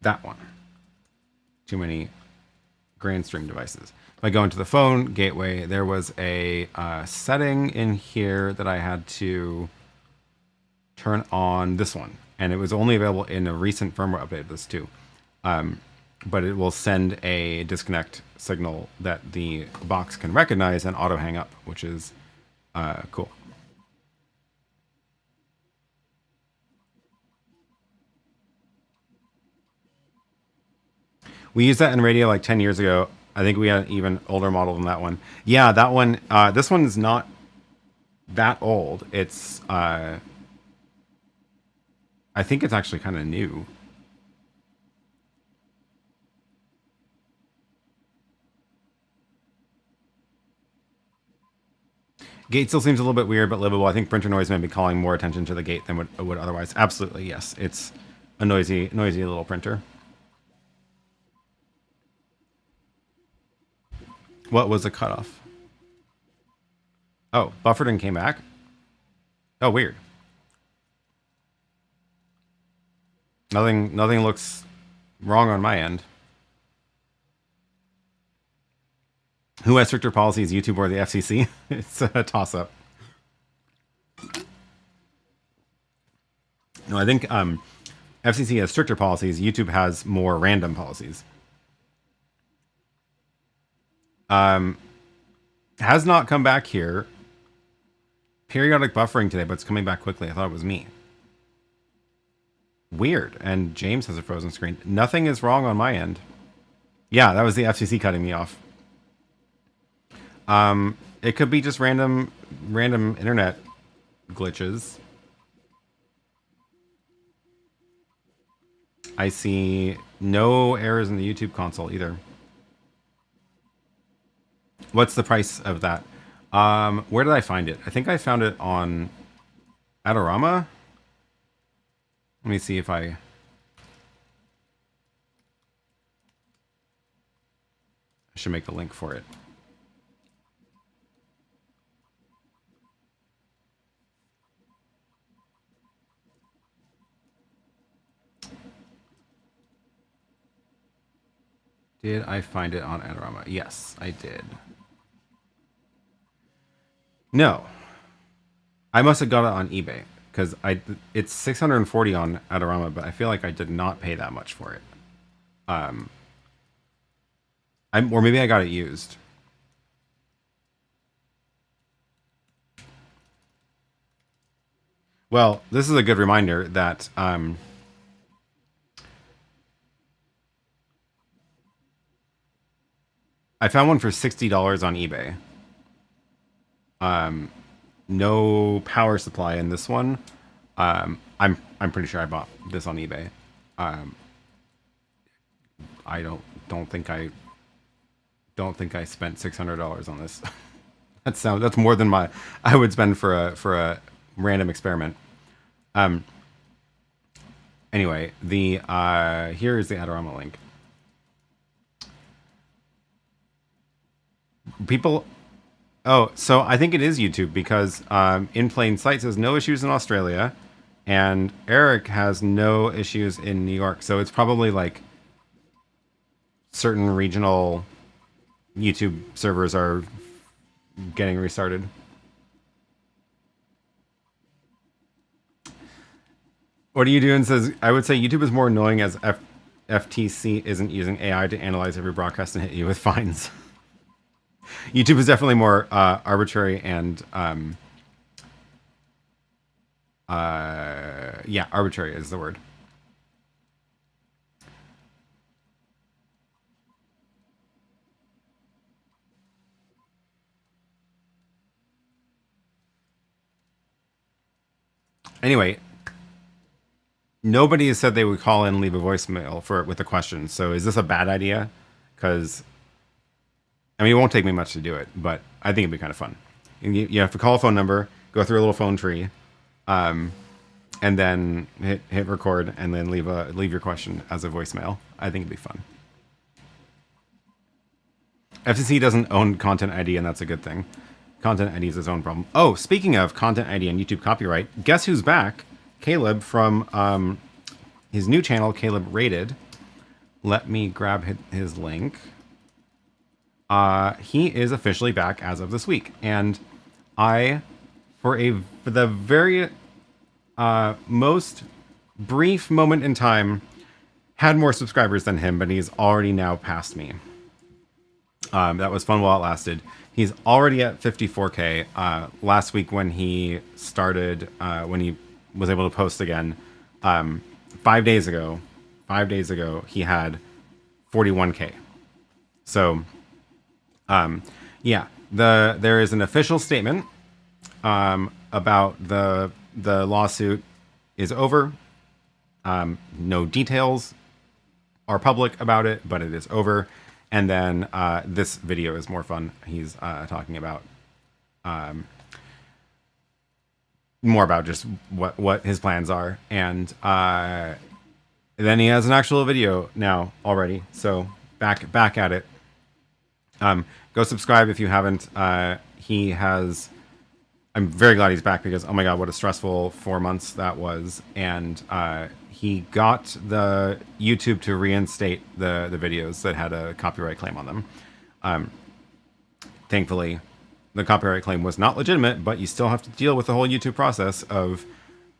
that one. Too many grand stream devices. If I go into the phone gateway, there was a setting in here that I had to turn on this one. And it was only available in a recent firmware update of this too. But it will send a disconnect signal that the box can recognize and auto hang up, which is cool. We used that in radio like 10 years ago. I think we had an even older model than that one. Yeah, that one. This one is not that old. It's, I think it's actually kind of new. Gate still seems a little bit weird, but livable. I think printer noise may be calling more attention to the gate than would otherwise. Absolutely, yes. It's a noisy little printer. What was the cutoff? Oh, buffered and came back? Oh, weird. Nothing looks wrong on my end. Who has stricter policies, YouTube or the FCC? It's a toss-up. No, I think FCC has stricter policies. YouTube has more random policies. Has not come back here. Periodic buffering today, but it's coming back quickly. I thought it was me. Weird. And James has a frozen screen. Nothing is wrong on my end. Yeah, that was the FCC cutting me off. It could be just random internet glitches. I see no errors in the YouTube console either. What's the price of that? Where did I find it? I think I found it on Adorama. Let me see if I should make the link for it. Did I find it on Adorama? Yes, I did. No. I must have got it on eBay because it's 640 on Adorama, but I feel like I did not pay that much for it. Or maybe I got it used. Well, this is a good reminder that I found one for $60 on eBay. No power supply in this one. I'm pretty sure I bought this on eBay. I don't think I spent $600 on this. That's more than I would spend for a random experiment. Anyway, here is the Adorama link. People. Oh, so I think it is YouTube because In Plain Sight says no issues in Australia, and Eric has no issues in New York. So it's probably like certain regional YouTube servers are getting restarted. What are you doing? Says I would say YouTube is more annoying as FTC isn't using AI to analyze every broadcast and hit you with fines. YouTube is definitely more arbitrary and yeah, arbitrary is the word. Anyway, nobody has said they would call in and leave a voicemail with a question. So is this a bad idea? Because I mean, it won't take me much to do it, but I think it'd be kind of fun. You have to call a phone number, go through a little phone tree, and then hit record, and then leave your question as a voicemail. I think it'd be fun. FCC doesn't own Content ID, and that's a good thing. Content ID is its own problem. Oh, speaking of Content ID and YouTube copyright, guess who's back? Caleb from his new channel, Caleb Rated. let me grab his link. He is officially back as of this week, and I, for the very most brief moment in time, had more subscribers than him, but he's already now passed me. That was fun while it lasted. He's already at 54K. Last week when he started, when he was able to post again, 5 days ago, he had 41K. So, yeah, there is an official statement about the lawsuit is over. No details are public about it, but it is over. And then this video is more fun. He's talking about more about just what his plans are, and then he has an actual video now already. So back at it. Go subscribe if you haven't. He has. I'm very glad he's back because, oh my god, what a stressful 4 months that was. And he got the YouTube to reinstate the videos that had a copyright claim on them. Thankfully, the copyright claim was not legitimate, but you still have to deal with the whole YouTube process of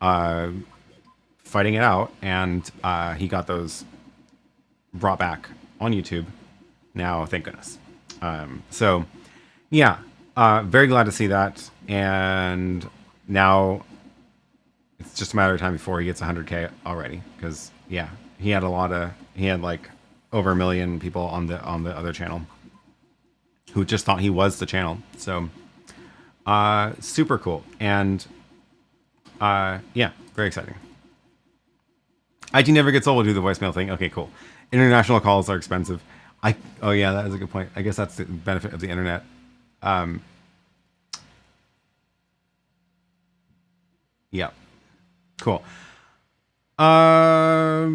fighting it out. And he got those brought back on YouTube now, thank goodness. So, yeah, very glad to see that. And now it's just a matter of time before he gets 100K already. Because, yeah, he had like over 1 million people on the other channel who just thought he was the channel. So, super cool. And, yeah, very exciting. IT never gets old. We'll do the voicemail thing. Okay, cool. International calls are expensive. Oh yeah, that is a good point. I guess that's the benefit of the internet. Yeah, cool. I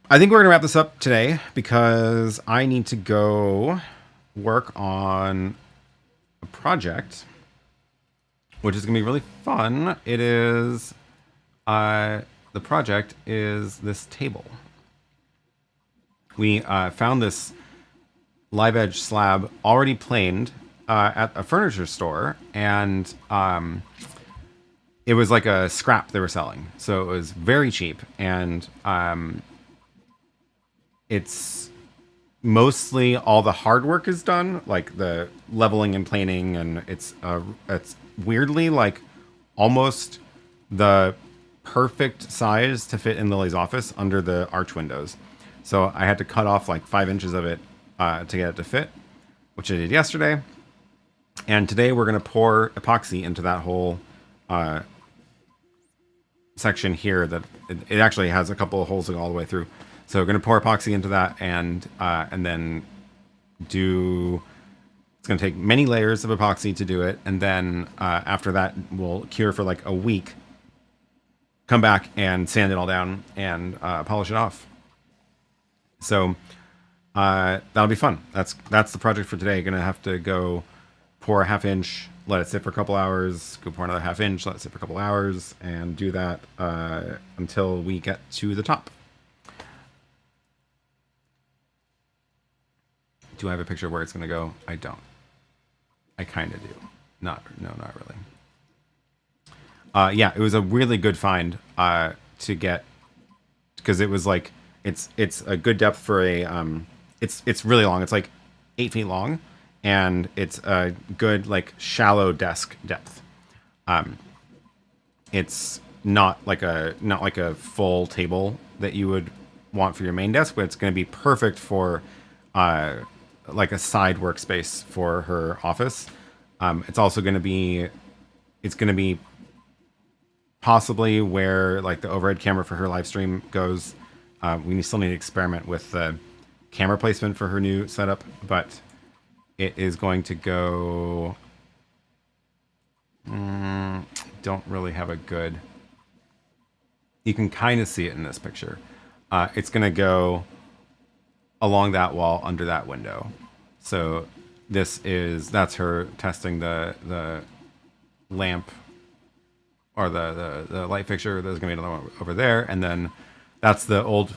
think we're gonna wrap this up today because I need to go work on a project, which is gonna be really fun. It is, the project is this table. We found this live edge slab already planed at a furniture store, and it was like a scrap they were selling, so it was very cheap. And it's mostly all the hard work is done, like the leveling and planing, and it's weirdly like almost the perfect size to fit in Lily's office under the arch windows. So I had to cut off like 5 inches of it to get it to fit, which I did yesterday. And today we're going to pour epoxy into that whole section here. That it actually has a couple of holes going all the way through. So we're going to pour epoxy into that, and then do. It's going to take many layers of epoxy to do it, and then after that we'll cure for like a week. Come back and sand it all down and polish it off. So that'll be fun. That's the project for today. Gonna have to go pour a 1/2 inch, let it sit for a couple hours, go pour another 1/2 inch, let it sit for a couple hours, and do that until we get to the top. Do I have a picture of where it's gonna go? I don't. I kind of do. Not really. Yeah, it was a really good find to get, because it was like it's a good depth for a it's really long. It's like 8 feet long, and it's a good like shallow desk depth. It's not like a full table that you would want for your main desk, but it's going to be perfect for like a side workspace for her office. It's also going to be possibly where like the overhead camera for her live stream goes. We still need to experiment with the camera placement for her new setup, but it is going to go. Don't really have a good. You can kind of see it in this picture. It's going to go along that wall under that window. So that's her testing the lamp. Or the light fixture. There's gonna be another one over there, and then that's the old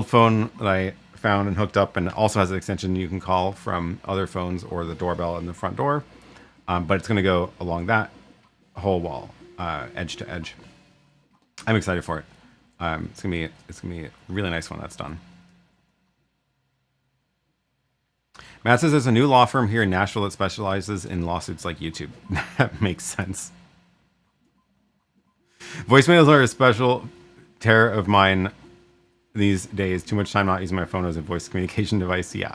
phone that I found and hooked up, and it also has an extension you can call from other phones or the doorbell in the front door. But it's going to go along that whole wall, edge to edge. I'm excited for it. It's gonna be a really nice one that's done. Matt says there's a new law firm here in Nashville that specializes in lawsuits like YouTube. That makes sense. Voicemails are a special terror of mine these days. Too much time not using my phone as a voice communication device. Yeah.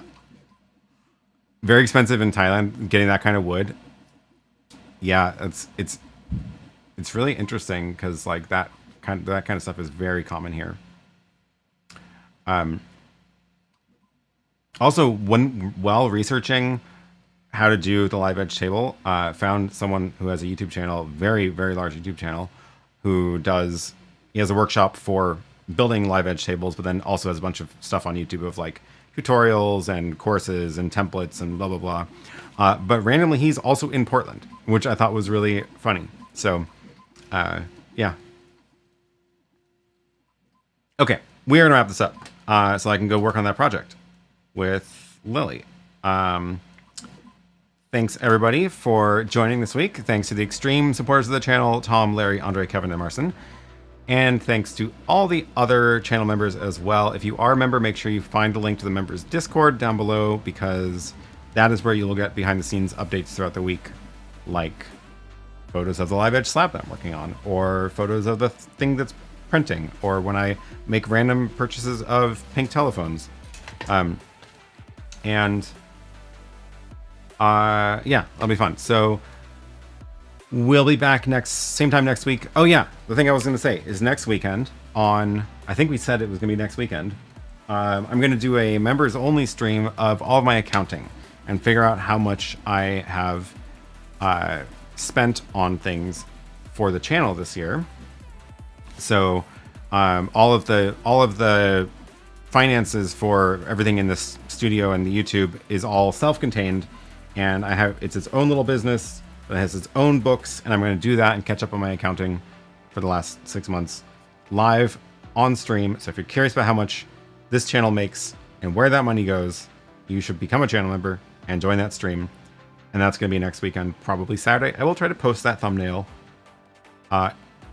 Very expensive in Thailand, getting that kind of wood. Yeah, it's really interesting because like that kind of stuff is very common here. Also, while researching how to do the live edge table, found someone who has a YouTube channel, very, very large YouTube channel, he has a workshop for building live edge tables, but then also has a bunch of stuff on YouTube of like tutorials and courses and templates and blah, blah, blah. But randomly, he's also in Portland, which I thought was really funny. So, yeah. Okay, we are gonna wrap this up so I can go work on that project with Lily. Thanks everybody for joining this week. Thanks to the extreme supporters of the channel, Tom, Larry, Andre, Kevin, and Marcin. And thanks to all the other channel members as well. If you are a member, make sure you find the link to the members Discord down below, because that is where you'll get behind the scenes updates throughout the week, like photos of the live edge slab that I'm working on, or photos of the thing that's printing, or when I make random purchases of pink telephones. Yeah, that'll be fun. So we'll be back same time next week. Oh yeah, the thing I was going to say is next weekend I think we said it was going to be next weekend. I'm going to do a members only stream of all of my accounting and figure out how much I have spent on things for the channel this year. So all of the finances for everything in this studio and the YouTube is all self-contained, and it's its own little business. It has its own books, and I'm going to do that and catch up on my accounting for the last 6 months live on stream. So if you're curious about how much this channel makes and where that money goes, you should become a channel member and join that stream. And that's going to be next weekend, probably Saturday. I will try to post that thumbnail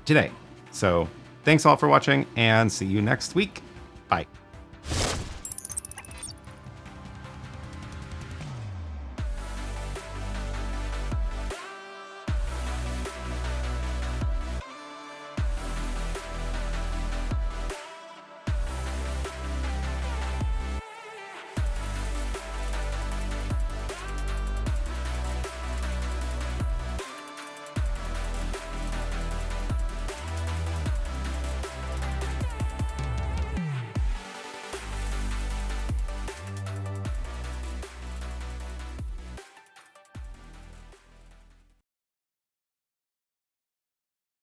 today. So thanks all for watching, and see you next week. Bye.